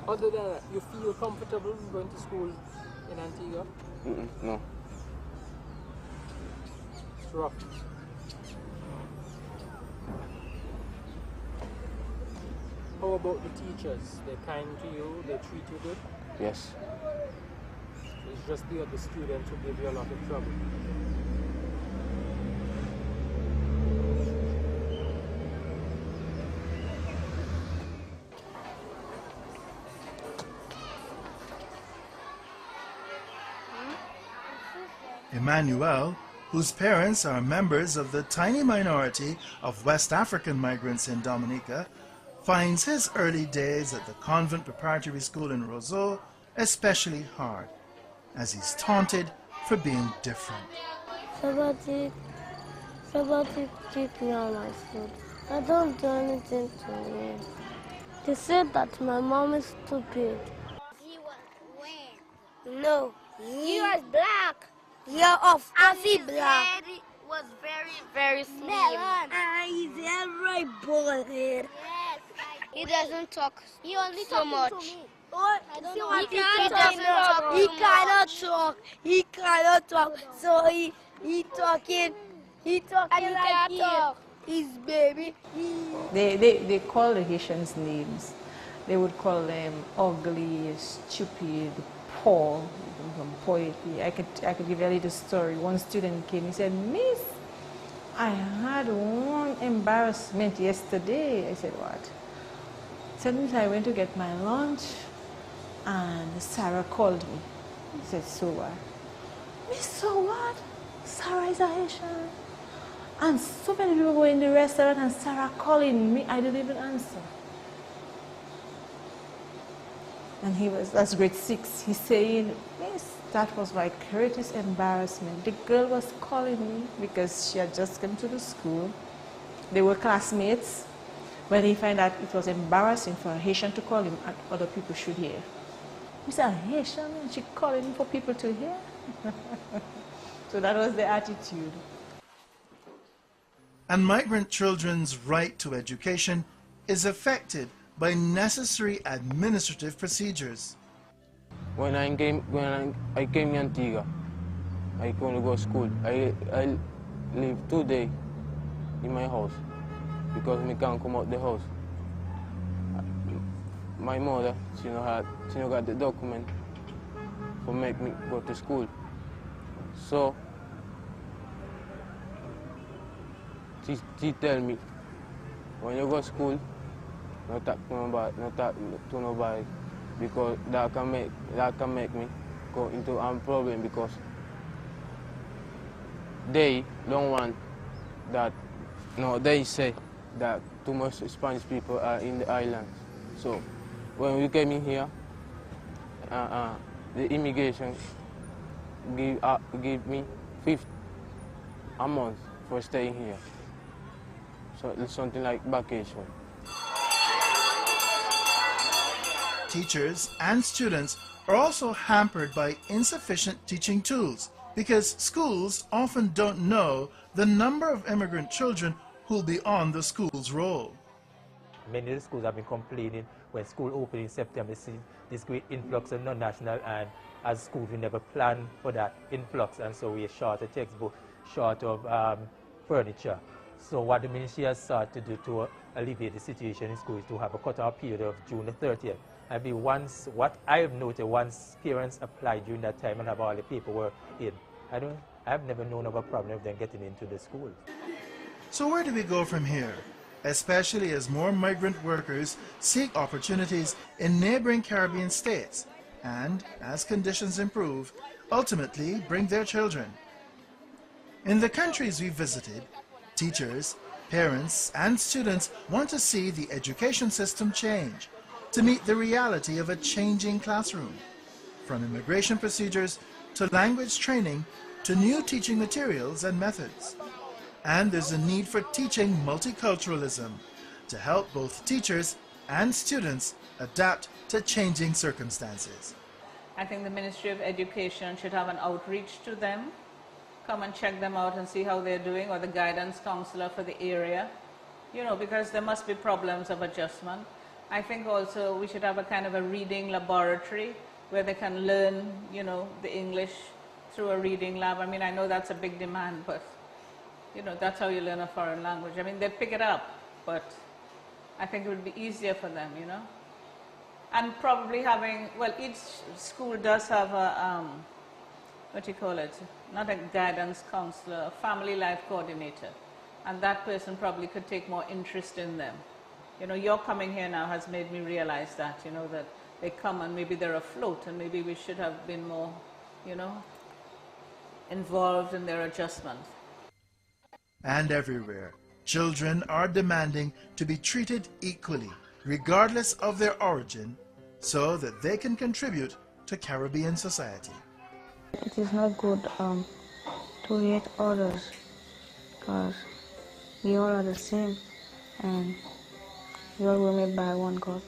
Other than that, you feel comfortable going to school in Antigua? No. It's rough. How about the teachers? They're kind to you, they treat you good? Yes. It's just the other students who give you a lot of trouble. Emmanuel, whose parents are members of the tiny minority of West African migrants in Dominica, finds his early days at the convent preparatory school in Roseau especially hard, as he's taunted for being different. Somebody kicked me on my foot. I don't do anything to him. They said that my mom is stupid. He was white. No, He was black. you're of And course his black. head was very slim. And he's very bald head. Yes. He doesn't talk He only so talking much. to me. Oh, I don't see know. what He doesn't talk He too cannot much. talk. He cannot talk. So he talking And he like can't talk. his baby. They call the Haitians names. They would call them ugly, stupid, poor, poetry. I could give you a little story. One student came, he said, "Miss, I had one embarrassment yesterday." I said, "What?" He said, "Miss, I went to get my lunch and Sarah called me." He said, "So what?" "Miss, so what? Sarah is a Haitian. And so many people go in the restaurant and Sarah calling me, I didn't even answer." And that's grade 6. He's saying, "Miss, that was my greatest embarrassment. The girl was calling me because she had just come to the school. They were classmates. But he found out it was embarrassing for a Haitian to call him and other people should hear. He's a Haitian and she calling him for people to hear." So that was the attitude. And migrant children's right to education is affected by necessary administrative procedures. When I came in Antigua, I couldn't go to school. I live 2 days in my house because I can't come out the house. My mother, she no got the document to make me go to school. So she tell me, when you go to school, not talk to nobody, because that can make me go into a problem, because they don't want that. No, they say that too much Spanish people are in the islands. So when we came in here, the immigration give me $50 a month for staying here. So it's something like vacation. Teachers and students are also hampered by insufficient teaching tools because schools often don't know the number of immigrant children who'll be on the school's roll. Many of the schools have been complaining when school opened in September, see this great influx of non-national, and as schools we never planned for that influx, and so we are short of textbook, short of furniture. So what the ministry has sought to do to alleviate the situation in schools is to have a cut-off period of June the 30th. What I have noted, once parents apply during that time and have all the paperwork in, I've never known of a problem of them getting into the school. So where do we go from here? Especially as more migrant workers seek opportunities in neighboring Caribbean states and, as conditions improve, ultimately bring their children. In the countries we visited, teachers, parents, and students want to see the education system change to meet the reality of a changing classroom, from immigration procedures to language training to new teaching materials and methods. And there's a need for teaching multiculturalism to help both teachers and students adapt to changing circumstances. I think the Ministry of Education should have an outreach to them, come and check them out and see how they're doing, or the guidance counselor for the area, because there must be problems of adjustment. I think also we should have a kind of a reading laboratory where they can learn, you know, the English through a reading lab. I mean, I know that's a big demand, but, you know, that's how you learn a foreign language. I mean, they pick it up, but I think it would be easier for them, you know. And probably having, well, each school does have a, what do you call it, not a guidance counselor, a family life coordinator. And that person probably could take more interest in them. You know, your coming here now has made me realize that, you know, that they come and maybe they're afloat and maybe we should have been more, you know, involved in their adjustment. And everywhere, children are demanding to be treated equally, regardless of their origin, so that they can contribute to Caribbean society. It is not good to hate others, because we all are the same and we all were made by one God.